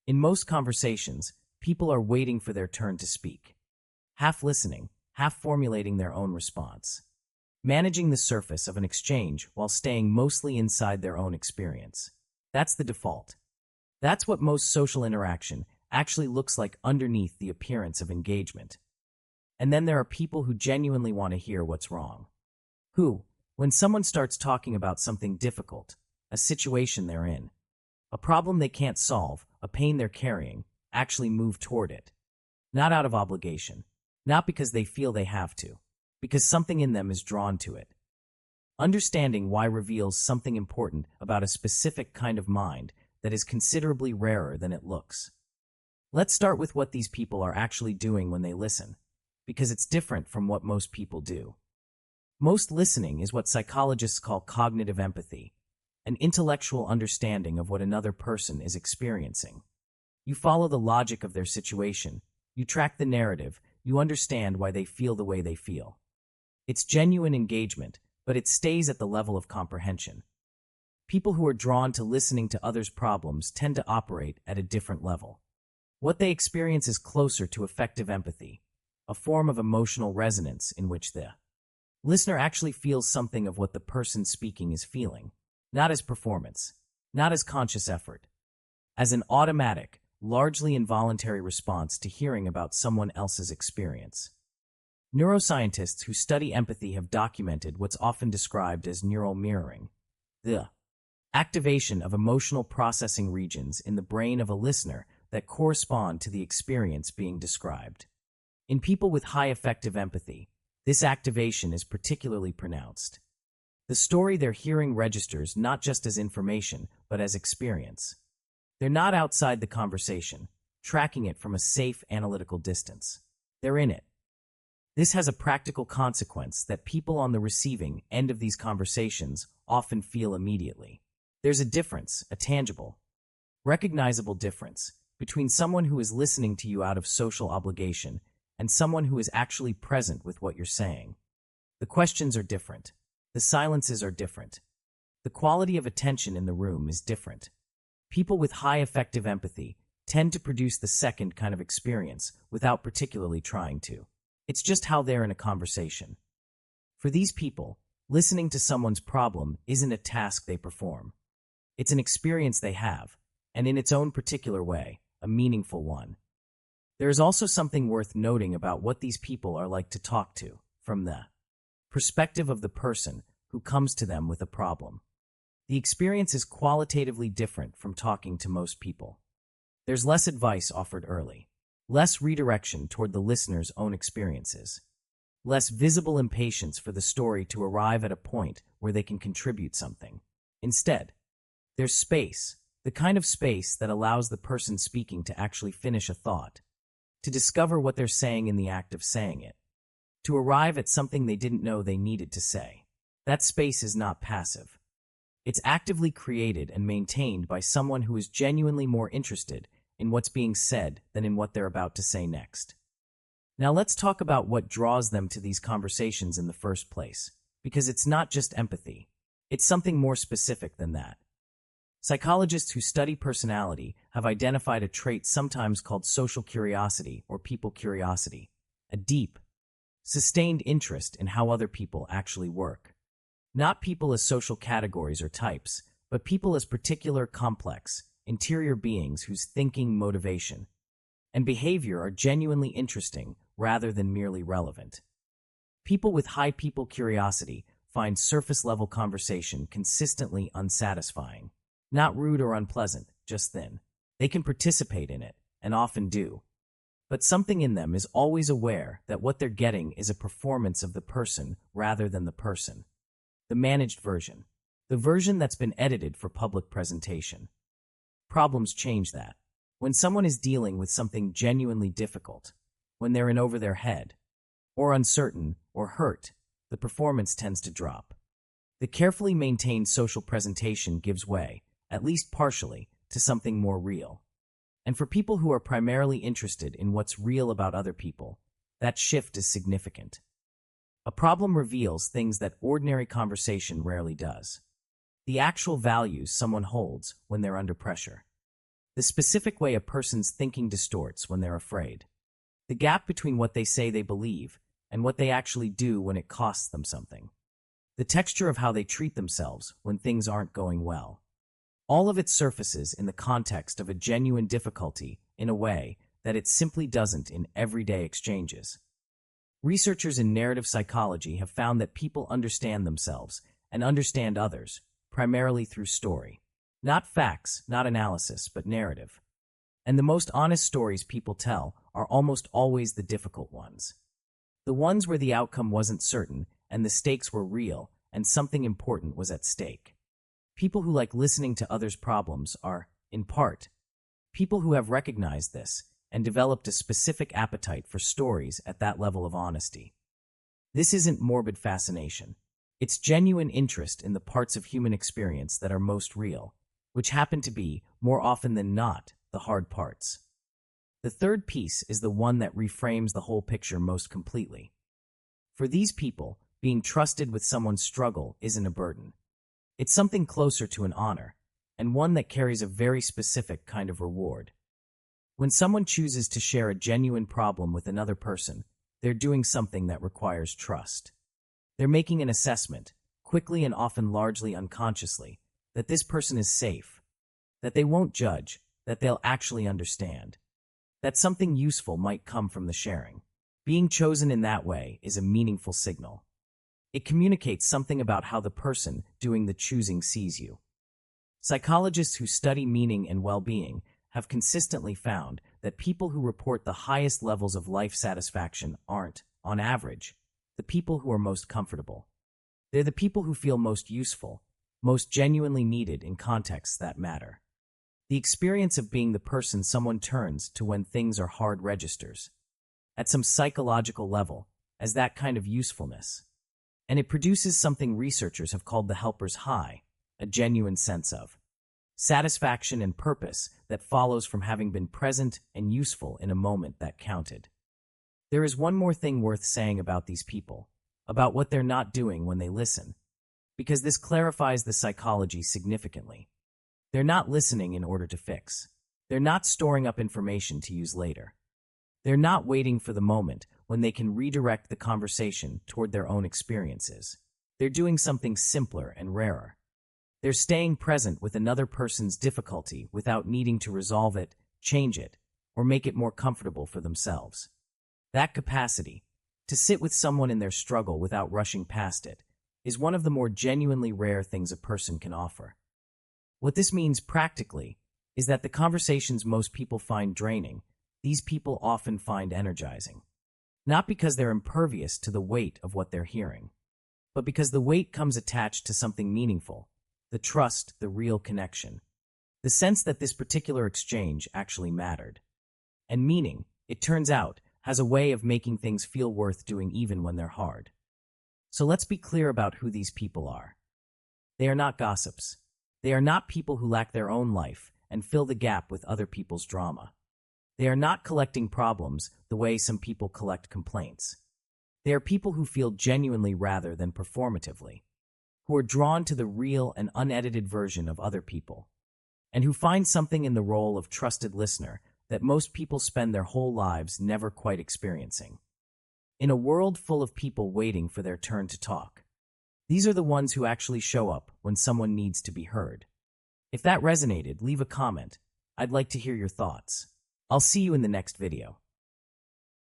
In most conversations, people are waiting for their turn to speak, half listening, half formulating their own response, managing the surface of an exchange while staying mostly inside their own experience. That's the default. That's what most social interaction actually looks like underneath the appearance of engagement. And then there are people who genuinely want to hear what's wrong. Who, when someone starts talking about something difficult, a situation they're in, a problem they can't solve, a pain they're carrying, actually move toward it. Not out of obligation, not because they feel they have to, because something in them is drawn to it. Understanding why reveals something important about a specific kind of mind that is considerably rarer than it looks. Let's start with what these people are actually doing when they listen, because it's different from what most people do. Most listening is what psychologists call cognitive empathy, an intellectual understanding of what another person is experiencing. You follow the logic of their situation, you track the narrative, you understand why they feel the way they feel. It's genuine engagement, but it stays at the level of comprehension. People who are drawn to listening to others' problems tend to operate at a different level. What they experience is closer to affective empathy, a form of emotional resonance in which the listener actually feels something of what the person speaking is feeling, not as performance, not as conscious effort, as an automatic, largely involuntary response to hearing about someone else's experience. Neuroscientists who study empathy have documented what's often described as neural mirroring, the activation of emotional processing regions in the brain of a listener that correspond to the experience being described. In people with high affective empathy, this activation is particularly pronounced. The story they're hearing registers not just as information, but as experience. They're not outside the conversation, tracking it from a safe analytical distance. They're in it. This has a practical consequence that people on the receiving end of these conversations often feel immediately. There's a difference, a tangible, recognizable difference, between someone who is listening to you out of social obligation and someone who is actually present with what you're saying. The questions are different. The silences are different. The quality of attention in the room is different. People with high affective empathy tend to produce the second kind of experience without particularly trying to. It's just how they're in a conversation. For these people, listening to someone's problem isn't a task they perform. It's an experience they have, and in its own particular way, a meaningful one. There is also something worth noting about what these people are like to talk to, from the perspective of the person who comes to them with a problem. The experience is qualitatively different from talking to most people. There's less advice offered early, less redirection toward the listener's own experiences, less visible impatience for the story to arrive at a point where they can contribute something. Instead, there's space, the kind of space that allows the person speaking to actually finish a thought, to discover what they're saying in the act of saying it, to arrive at something they didn't know they needed to say. That space is not passive. It's actively created and maintained by someone who is genuinely more interested in what's being said than in what they're about to say next. Now let's talk about what draws them to these conversations in the first place, because it's not just empathy. It's something more specific than that. Psychologists who study personality have identified a trait sometimes called social curiosity or people curiosity, a deep, sustained interest in how other people actually work. Not people as social categories or types, but people as particular, complex, interior beings whose thinking, motivation, and behavior are genuinely interesting rather than merely relevant. People with high people curiosity find surface-level conversation consistently unsatisfying. Not rude or unpleasant, just thin. They can participate in it, and often do. But something in them is always aware that what they're getting is a performance of the person rather than the person. The managed version. The version that's been edited for public presentation. Problems change that. When someone is dealing with something genuinely difficult, when they're in over their head, or uncertain, or hurt, the performance tends to drop. The carefully maintained social presentation gives way, at least partially, to something more real. And for people who are primarily interested in what's real about other people, that shift is significant. A problem reveals things that ordinary conversation rarely does. The actual values someone holds when they're under pressure. the specific way a person's thinking distorts when they're afraid, the gap between what they say they believe and what they actually do when it costs them something, the texture of how they treat themselves when things aren't going well. All of it surfaces in the context of a genuine difficulty in a way that it simply doesn't in everyday exchanges. Researchers in narrative psychology have found that people understand themselves and understand others primarily through story. Not facts, not analysis, but narrative. And the most honest stories people tell are almost always the difficult ones. The ones where the outcome wasn't certain and the stakes were real and something important was at stake. People who like listening to others' problems are, in part, people who have recognized this and developed a specific appetite for stories at that level of honesty. This isn't morbid fascination. It's genuine interest in the parts of human experience that are most real, which happen to be, more often than not, the hard parts. The third piece is the one that reframes the whole picture most completely. For these people, being trusted with someone's struggle isn't a burden. It's something closer to an honor, and one that carries a very specific kind of reward. When someone chooses to share a genuine problem with another person, they're doing something that requires trust. They're making an assessment, quickly and often largely unconsciously, that this person is safe, that they won't judge, that they'll actually understand, that something useful might come from the sharing. Being chosen in that way is a meaningful signal. It communicates something about how the person doing the choosing sees you. Psychologists who study meaning and well-being have consistently found that people who report the highest levels of life satisfaction aren't, on average, the people who are most comfortable. They're the people who feel most useful, most genuinely needed in contexts that matter. The experience of being the person someone turns to when things are hard registers, at some psychological level, as that kind of usefulness. And it produces something researchers have called the helper's high, a genuine sense of satisfaction and purpose that follows from having been present and useful in a moment that counted. There is one more thing worth saying about these people, about what they're not doing when they listen, because this clarifies the psychology significantly. They're not listening in order to fix. They're not storing up information to use later. They're not waiting for the moment when they can redirect the conversation toward their own experiences. They're doing something simpler and rarer. They're staying present with another person's difficulty without needing to resolve it, change it, or make it more comfortable for themselves. That capacity, to sit with someone in their struggle without rushing past it, is one of the more genuinely rare things a person can offer. What this means practically is that the conversations most people find draining, these people often find energizing. Not because they're impervious to the weight of what they're hearing, but because the weight comes attached to something meaningful, the trust, the real connection, the sense that this particular exchange actually mattered. And meaning, it turns out, has a way of making things feel worth doing even when they're hard. So let's be clear about who these people are. They are not gossips. They are not people who lack their own life and fill the gap with other people's drama. They are not collecting problems the way some people collect complaints. They are people who feel genuinely rather than performatively, who are drawn to the real and unedited version of other people, and who find something in the role of trusted listener that most people spend their whole lives never quite experiencing. In a world full of people waiting for their turn to talk, these are the ones who actually show up when someone needs to be heard. If that resonated, leave a comment. I'd like to hear your thoughts. I'll see you in the next video.